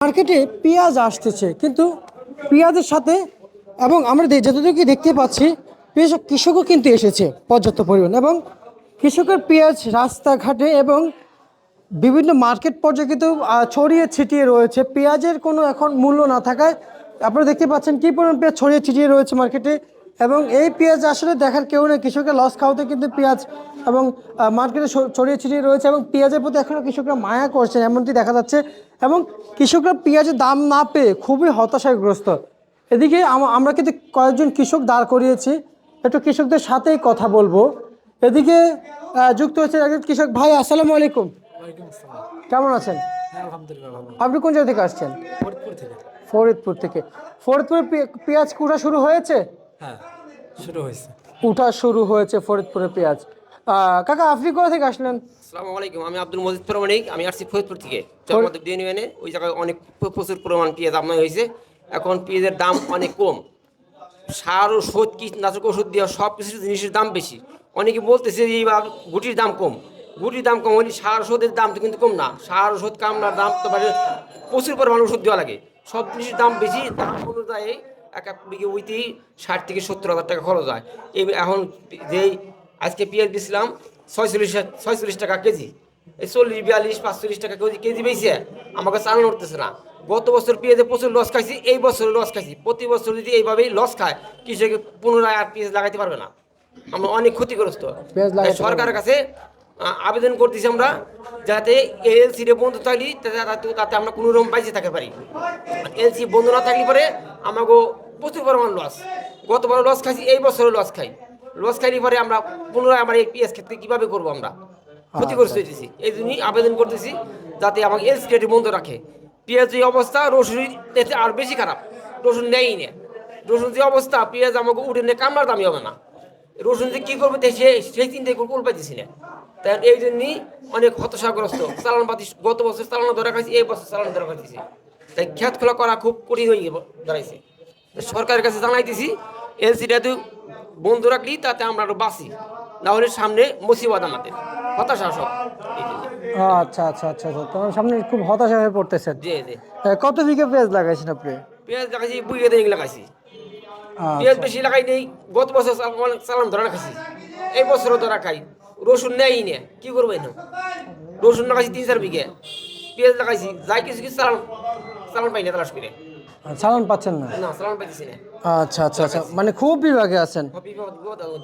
মার্কেটে পেঁয়াজ আসতেছে, কিন্তু পেঁয়াজের সাথে এবং আমরা যতটুকু দেখতে পাচ্ছি কৃষকও কিন্তু এসেছে পর্যাপ্ত পরিমাণ, এবং কৃষকের পেঁয়াজ রাস্তাঘাটে এবং বিভিন্ন মার্কেট পর্যায়ে কিন্তু ছড়িয়ে ছিটিয়ে রয়েছে। পেঁয়াজের কোনো এখন মূল্য না থাকায় আপনারা দেখতে পাচ্ছেন কী পরিমাণ পেঁয়াজ ছড়িয়ে ছিটিয়ে রয়েছে মার্কেটে, এবং এই পেঁয়াজ আসলে দেখার কেউ নেই। কৃষকের লস খাওয়াতে কিন্তু পেঁয়াজ এবং মার্কেটে ছড়িয়ে ছিটিয়ে রয়েছে, এবং পেঁয়াজের প্রতি এখনও কৃষকরা মায়া করছেন এমনটি দেখা যাচ্ছে, এবং কৃষকরা পেঁয়াজের দাম না পেয়ে খুবই হতাশাগ্রস্ত। এদিকে আমরা কিন্তু কয়েকজন কৃষক দাঁড় করিয়েছি, একটু কৃষকদের সাথেই কথা বলবো। এদিকে যুক্ত হচ্ছে একজন কৃষক ভাই। আসসালামু আলাইকুম। কেমন আছেন? আপনি কোন জায়গা থেকে আসছেন? ফরিদপুর থেকে। ফরিদপুরে পেঁয়াজ উঠা শুরু হয়েছে? হ্যাঁ, শুরু হয়েছে। উঠা শুরু হয়েছে ফরিদপুরে পেঁয়াজ। কাকা, আপনি কোথা থেকে আসলেন? আসসালামু আলাইকুম। আমি আব্দুল মজিদ প্রামাণিক। আমি আসছি ফরিদপুর থেকে। চরমাধব ইউনিয়নে ওই জায়গায় অনেক প্রচুর পরিমাণ পেঁয়াজ আমদানি হয়েছে। এখন পেঁয়াজের দাম অনেক কম। সার ওষুধ, কীটনাশক ওষুধ দেওয়া সব কিছু জিনিসের দাম বেশি। অনেকে বলতেছে যে এইবার গুটির দাম কম। গুটির দাম কম হলে সার ওষুধের দাম তো কিন্তু কম না। সার ওষুধ কামড়ার দাম তো মানে প্রচুর পরিমাণ ওষুধ দেওয়া লাগে। সব জিনিসের দাম বেশি। দাম অনুযায়ী এক বিঘে উইতেই 60 থেকে 70 হাজার টাকা খরচ হয়। এখন যেই আজকে পেঁয়াজ দিয়েছিলাম 46 টাকা কেজি, এই 40, 42, 45 টাকা কেজি বেশি আমাকে চালানো উঠতেছে না। গত বছর পেঁয়াজে প্রচুর লস খাইছি, এই বছর লস খাইছি। প্রতি বছর যদি এইভাবেই লস খায়, কৃষক পুনরায় আর পেঁয়াজ লাগাইতে পারবে না। আমরা অনেক ক্ষতিগ্রস্ত। সরকারের কাছে আবেদন করতেছি আমরা, যাতে এলসি বন্ধ থাকলে তাতে আমরা কোনো রকম বাইচে থাকতে পারি। এলসি বন্ধ না থাকলে পরে আমাকে প্রচুর পরিমাণ লস। গতবার লস খাইছি, এই বছরও লস খাই। লস খাইলে পরে আমরা পুনরায় আমার এই পেঁয়াজ ক্ষেত্রে কীভাবে করবো? আমরা ক্ষতিগ্রস্ত হয়েছি। এই জন্যই আবেদন করতেছি যাতে আমাকে এলসি রেটে বন্ধ রাখে। পেঁয়াজ যে অবস্থা, রসুন আর বেশি খারাপ। রসুন নেয়ই না। রসুন যে অবস্থা, পেঁয়াজ আমাকে উঠে নিয়ে কামড়ার দামই হবে না। রসুন যে কী করবে সেই চিন্তায় কুল পাইতেছি না। তাই এই জন্যই অনেক হতাশাগ্রস্ত। চালান পাতি গত বছর চালানো ধরা খাইছি, এই বছর চালানো ধরা খাইতেছি। তাই খেত খোলা করা খুব কঠিন হয়ে দাঁড়াইছে। সরকারের কাছে জানাইতেছি এলসিটা তো বন্ধ রাখলি তাতে আমরা আরো বাঁচি, না হলে সামনে মুসিবত আমাদের। হতাশা সব। আচ্ছা আচ্ছা আচ্ছা আচ্ছা, তোমার সামনে খুব হতাশা হয়ে পড়তেছেন। জি জি। কত বিঘা পেঁয়াজ লাগাইছেন আপনি? পেঁয়াজ লাগাইছি, বুঝে দিন লাগাইছি। পেঁয়াজ বেশি লাগাই নেই। গত বছর চালান ধরা খাইছি, এই বছরও ধরা খাই। রসুন নেই নে, কি করবো না? রসুন লাগাইছি 3-4 বিঘে, পেঁয়াজ লাগাইছি, যাই কিছু কিছু চালান পাই না তালাশ করে। চালান পাচ্ছেন না? না, চালান পাইতেছি না। আচ্ছা আচ্ছা আচ্ছা, মানে খুব বিভাগে আছেন,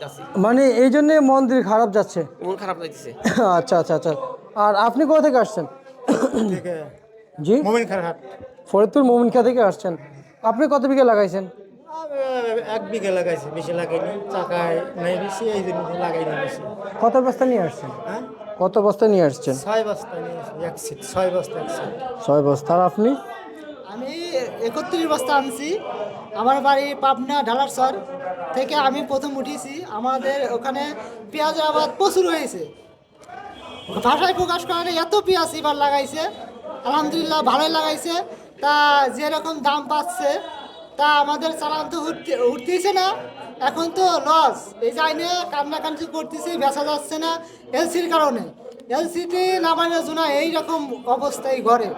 আছি। মানে এই জন্য মন্দির খারাপ যাচ্ছে। মন খারাপ লাগতেছে। আচ্ছা আচ্ছা আচ্ছা। আর আপনি কোথা থেকে আসছেন? জি, মোমিনখারহাট। ফরিদপুর মোমিনখা থেকে আসছেন। আপনি কত বিঘা লাগাইছেন? 1 বিঘা লাগাইছি, বেশি লাগাইনি। চাকায় নাই বেশি, এই জন্য লাগাইনি বেশি। কত বস্তা নিয়ে আসছেন? হ্যাঁ, কত বস্তা নিয়ে আসছেন? 6 বস্তা নিয়ে আসি, 1 সিট, 6 বস্তা 1 সিট। 6 বস্তা। আর আপনি? আমি 31 বস্তা আনছি। আমার বাড়ি পাবনা ঢালারচর থেকে আমি প্রথম উঠেছি। আমাদের ওখানে পেঁয়াজের আবাদ প্রচুর হয়েছে, ভাষায় প্রকাশ করে এত পেঁয়াজ এবার লাগাইছে। আলহামদুলিল্লাহ ভালোই লাগাইছে। তা যেরকম দাম পাচ্ছে তা আমাদের চালান তো উঠতেছে না। এখন তো লস, এই যাই নিয়ে কান্নাকান্তি করতেছি, বেচা যাচ্ছে না এলসির কারণে। এলসিটি নামানোর জন্য এইরকম অবস্থায় ঘরে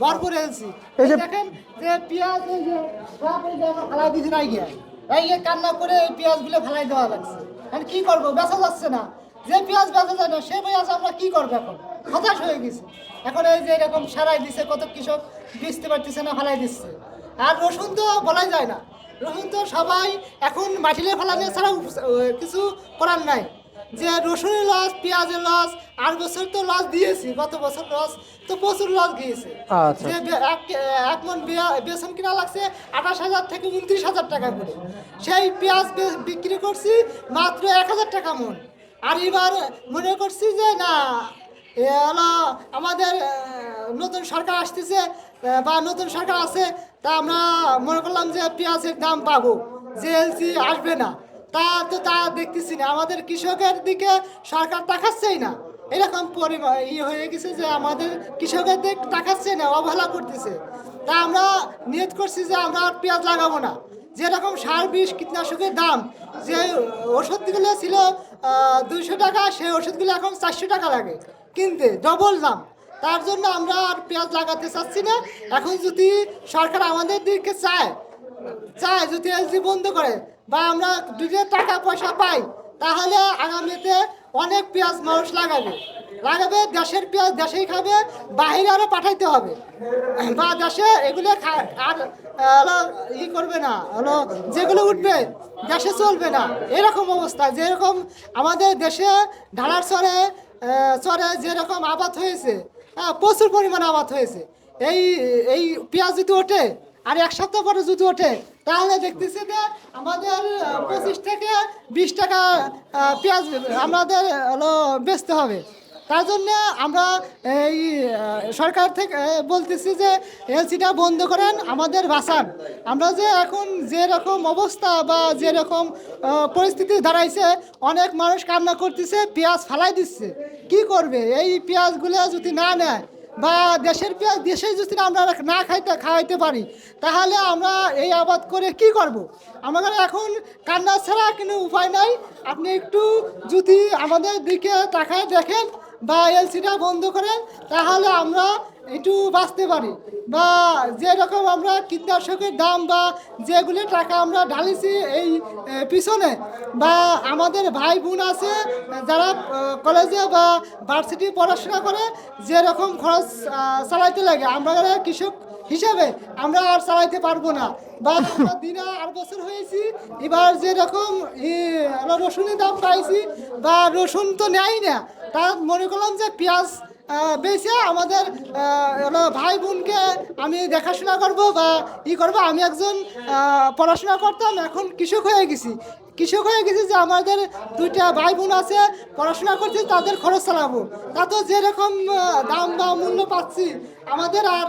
ভরপুর এলসি। এই দেখেন যে পেঁয়াজ এই যে সব এই যে ফালাই দিতে নাই গিয়ে এই কান্না করে এই পেঁয়াজগুলো ফালাই দেওয়া লাগছে। এখন কি করবো? বেচা যাচ্ছে না। যে পেঁয়াজ বেচা যায় না সে পেঁয়াজ আমরা কি করবো? এখন হতাশ হয়ে গেছি। এখন এই যে এরকম সারাই দিচ্ছে, কত কৃষক বেচতে পারতেছে না, ফালাই দিচ্ছে। আর রসুন তো বলাই যায় না। রসুন তো সবাই এখন মাটিলে ফালানো ছাড়া কিছু করার নাই। যে রসুনের লস, পেঁয়াজের লস, আর বছর তো লস দিয়েছি। গত বছর লস তো প্রচুর লস গিয়েছে। আচ্ছা। যে এক মন বেসন কিনা লাগছে 28,000 থেকে 29,000 টাকা করে। সেই পেঁয়াজ বিক্রি করছি মাত্র 1,000 টাকা মন। আর এবার মনে করছি যে না, এ হলো আমাদের নতুন সরকার আসতেছে বা নতুন সরকার আছে, তা আমরা মনে করলাম যে পেঁয়াজের দাম পাবো, যে এলসি আসবে না। তা দেখতেছি না। আমাদের কৃষকের দিকে সরকার তাকাচ্ছেই না। এরকম হয়ে গেছে যে আমাদের কৃষকের দিক তাকাচ্ছে না, অবহেলা করতেছে। তা আমরা নিয়ত করছি যে আমরা আর পেঁয়াজ লাগাবো না। যেরকম সার বিষ কীটনাশকের দাম, যে ওষুধগুলো ছিল 200 টাকা, সেই ওষুধগুলো এখন 400 টাকা লাগে কিনতে, ডবল দাম। তার জন্য আমরা আর পেঁয়াজ লাগাতে চাচ্ছি না। এখন যদি সরকার আমাদের দিকে চায় যদি এলসি বন্ধ করে বা আমরা দুটো টাকা পয়সা পাই, তাহলে আগামীতে অনেক পেঁয়াজ মানুষ লাগাবে। দেশের পেঁয়াজ দেশেই খাবে, বাহিরে আরও পাঠাইতে হবে বা দেশে এগুলো আর করবে না, যেগুলো উঠবে দেশে চলবে না। এরকম অবস্থা, যেরকম আমাদের দেশে ঢালার চরে যেরকম আবাদ হয়েছে, প্রচুর পরিমাণে আবাদ হয়েছে। এই পেঁয়াজ যদি ওঠে আর এক সপ্তাহ পরে যদি ওঠে, তাহলে দেখতেছি যে আমাদের 25 থেকে 20 টাকা পেঁয়াজ আমাদের বেচতে হবে। তার জন্য আমরা এই সরকার থেকে বলতেছি যে এলসিটা বন্ধ করেন, আমাদের বাঁচান। আমরা যে এখন যেরকম অবস্থা বা যেরকম পরিস্থিতি দাঁড়াইছে, অনেক মানুষ কান্না করতেছে, পেঁয়াজ ফালাই দিচ্ছে। কি করবে? এই পেঁয়াজগুলো যদি না নেয় বা দেশের পেঁয়াজ দেশে যদি আমরা না খাওয়াইতে পারি, তাহলে আমরা এই আবাদ করে কি করব? আমাদের এখন কান্না ছাড়া কোনো উপায় নাই। আপনি একটু যদি আমাদের দিকে তাকায় দেখেন বা এলসিটা বন্ধ করেন, তাহলে আমরা একটু বাঁচতে পারি। বা যেরকম আমরা কীটনাশকের দাম বা যেগুলো টাকা আমরা ঢালিছি এই পিছনে, বা আমাদের ভাই বোন আছে যারা কলেজে বা ভার্সিটি পড়াশোনা করে, যেরকম খরচ চালাইতে লাগে, আমরা কৃষক হিসাবে আমরা আর চালাইতে পারবো না। বা আমরা দিনে 8 বছর হয়েছি, এবার যেরকম রসুনের দাম পাইছি বা রসুন তো নেয় না, তা মনে করলাম যে পেঁয়াজ বেশি আমাদের ভাই বোনকে আমি দেখাশোনা করব বা করব। আমি একজন পড়াশোনা করতাম, এখন কৃষক হয়ে গেছি যে আমাদের 2টা ভাই বোন আছে, পড়াশোনা করছি, তাদের খরচ চালাবো। তা তো যেরকম দাম বা মূল্য পাচ্ছি, আমাদের আর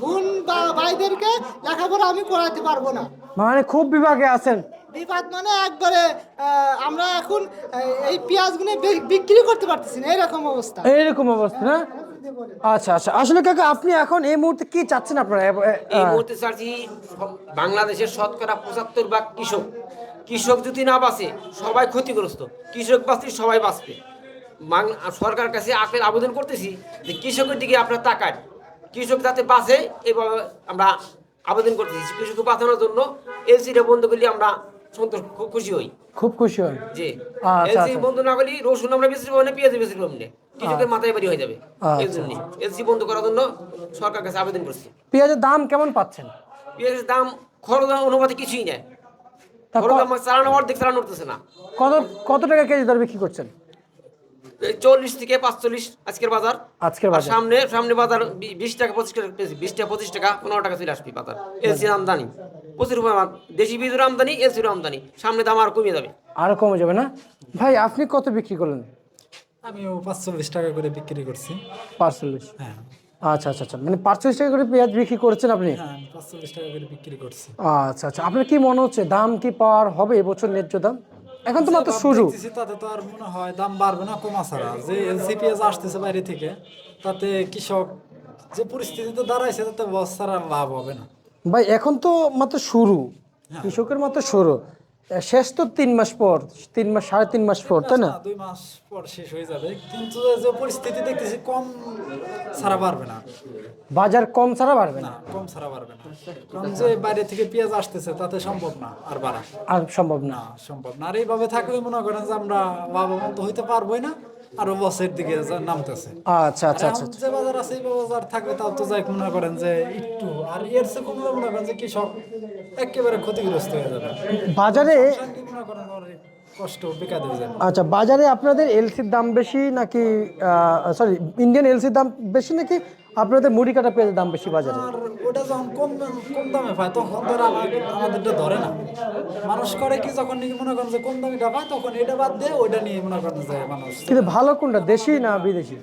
বোন বা ভাইদেরকে লেখাপড়া আমি করাতে পারবো না। মানে খুব বিভাগে আছেন। বিবাদ মানে একবারে আমরা এখন এই পেঁয়াজগুলো বিক্রি করতে পারতেছি না, এরকম অবস্থা। না? আচ্ছা, আসলে কাকা আপনি এখন এই মুহূর্তে কি চাচ্ছেন আপনারা? এই মুহূর্তে চাচ্ছি বাংলাদেশের শতকরা 75% কৃষক যদি না বাঁচে সবাই ক্ষতিগ্রস্ত, কৃষক বাঁচলে সবাই বাঁচবে। সরকার কাছে আবেদন করতেছি যে কৃষকের দিকে আপনারা তাকান, কৃষক যাতে বাঁচে এইভাবে আমরা আবেদন করতেছি। কৃষককে বাঁচানোর জন্য এলসিটা বন্ধ করলে আমরা খুব খুশি হই। যে এলসি বন্ধ না করলে রসুন আমরা বেশি পাবো না, পেঁয়াজ বেশি পাবো না, কৃষকের মাথায় বাড়ি হয়ে যাবে। এই জন্য এলসি বন্ধ করার জন্য সরকার কাছে আবেদন করছি। পেঁয়াজের দাম কেমন পাচ্ছেন? পেঁয়াজের দাম খরচ অনুপাতে কিছুই নেই, খরচ আমার চালানো অর্ধেক চালানো উঠতেছে না। কত টাকা কেজি দর বিক্রি করছেন? 40 থেকে 45 আজকের বাজার। বাজার সামনে বাজার 20 টাকা 25 টাকা, 20 টাকা 25 টাকা 15 টাকা চলে আসবে বাজার। এলসি আমদানি প্রচুর পরিমাণ, দেশি বীজের আমদানি, এলসির আমদানি, সামনে দাম আরো কমে যাবে। না ভাই? আপনি কত বিক্রি করলেন? আমিও 45 টাকা করে বিক্রি করছি। 45? হ্যাঁ। আচ্ছা, মানে 45 টাকা করে পেঁয়াজ বিক্রি করেছেন আপনি? হ্যাঁ, 45 টাকা করে বিক্রি করছি। আচ্ছা, আপনার কি মনে হচ্ছে দাম কি পাওয়ার হবে এবছর ন্যায্য দাম? এখন তো মাত্র শুরু। তাতে তো আর মনে হয় দাম বাড়বে না কমা ছাড়া। যে এলসি পেঁয়াজ আসতেছে বাইরে থেকে, তাতে কৃষক যে পরিস্থিতিতে দাঁড়াইছে, তাতে বস্তার আর লাভ হবে না ভাই। এখন তো মাত্র শুরু, কৃষকের মাত্র শুরু, শেষ তো 3 মাস পর, 3 মাস 3.5 মাস পর, তাই না? 2 মাস পর শেষ হয়ে যাবে, কিন্তু যে পরিস্থিতি দেখতেছি কম ছাড়া পারবে না। বাজার কম ছাড়া বাড়বে না, কম ছাড়া পারবে না। কারণ যে বাইরে থেকে পেঁয়াজ আসতেছে, তাতে সম্ভব না আর বাড়া, আর সম্ভব না। আর এইভাবে থাকলে মনে করেন যে আমরা লাভবান তো হইতে পারবোই না, আরো বছরের দিকে নামতেছে। আচ্ছা, যে বাজার আছে এই বাজার থাকলে তাও তো যাই মনে করেন যে একটু, আর এর চেয়ে কমলে মনে করেন যে কৃষক একেবারে ক্ষতিগ্রস্ত হয়ে যাবে। বাজারে মনে করেন কষ্ট বেকার হয়ে যাবে। আচ্ছা, বাজারে আপনাদের এলসির দাম বেশি নাকি ইন্ডিয়ান এলসির দাম বেশি নাকি আপনাদের মুড়ি কাটা পেঁয়াজের দাম বেশি বাজারে? আর ওটা যখন কম দামে পায়, তখন তো আমাদেরটা ধরে না। মানুষ করে কি, যখন নাকি মনে করেন যে কম দামিটা পায়, তখন এটা বাদ দিয়ে ওইটা নিয়ে মনে করেন যে মানুষ। কিন্তু ভালো কোনটা, দেশি না বিদেশি?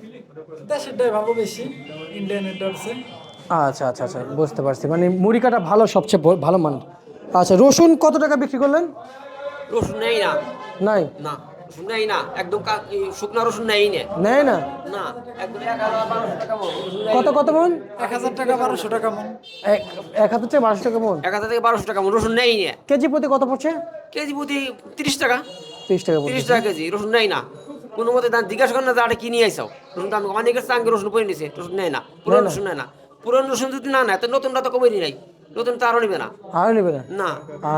দেশেরটাই ভালো বেশি, ইন্ডিয়ান এটা হচ্ছে। আচ্ছা, বুঝতে পারছি। মানে মুড়ি কাটা ভালো, সবচেয়ে ভালো মান। আচ্ছা, রসুন কত টাকা বিক্রি করলেন? রসুন নেই না, রসুন নেই না, একদম শুকনা রসুন নেই না, একদম 1000-1200 টাকা মন। কত মন? 1000 টাকা 1200 টাকা মন। 1000 থেকে 1200 টাকা মন? 1000 থেকে 1200 টাকা মন রসুন নেই না। কেজি প্রতি কত পড়ছে? কেজি প্রতি 30 টাকা, 30 টাকা 30 টাকা কেজি রসুন নেই না। কোনো মতে দাম জিজ্ঞাসা করেন না যে আরে কি নিয়ে আইসাও রসুন দাম অনেকের চাঙ্গে রসুন পরে নিছে রসুন নেয় না পুরনো রসুন নেয় না পুরনো রসুন যদি না নেয় তো নতুনটা তো কমেনি নাই নতুন তো আরও নেবে না আর নেবে না? না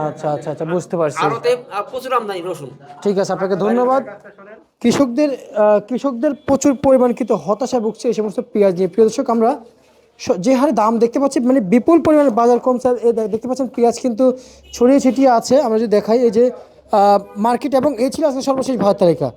আচ্ছা আচ্ছা আচ্ছা, বুঝতে পারছি। আরতে প্রচুর আমদানি রসুন। ঠিক আছে, আপনাকে ধন্যবাদ। কৃষকদের প্রচুর পরিমাণ কিন্তু হতাশায় ভুগছে এই সমস্ত পেঁয়াজ নিয়ে। প্রিয় দর্শক, আমরা যে হারে দাম দেখতে পাচ্ছি, মানে বিপুল পরিমাণে বাজার কমছে। দেখতে পাচ্ছেন পেঁয়াজ কিন্তু ছড়িয়ে ছিটিয়ে আছে। আমরা যদি দেখাই, এই যে মার্কেট, এবং এই ছিল আজকে সর্বশেষ ৭২ তালিকা।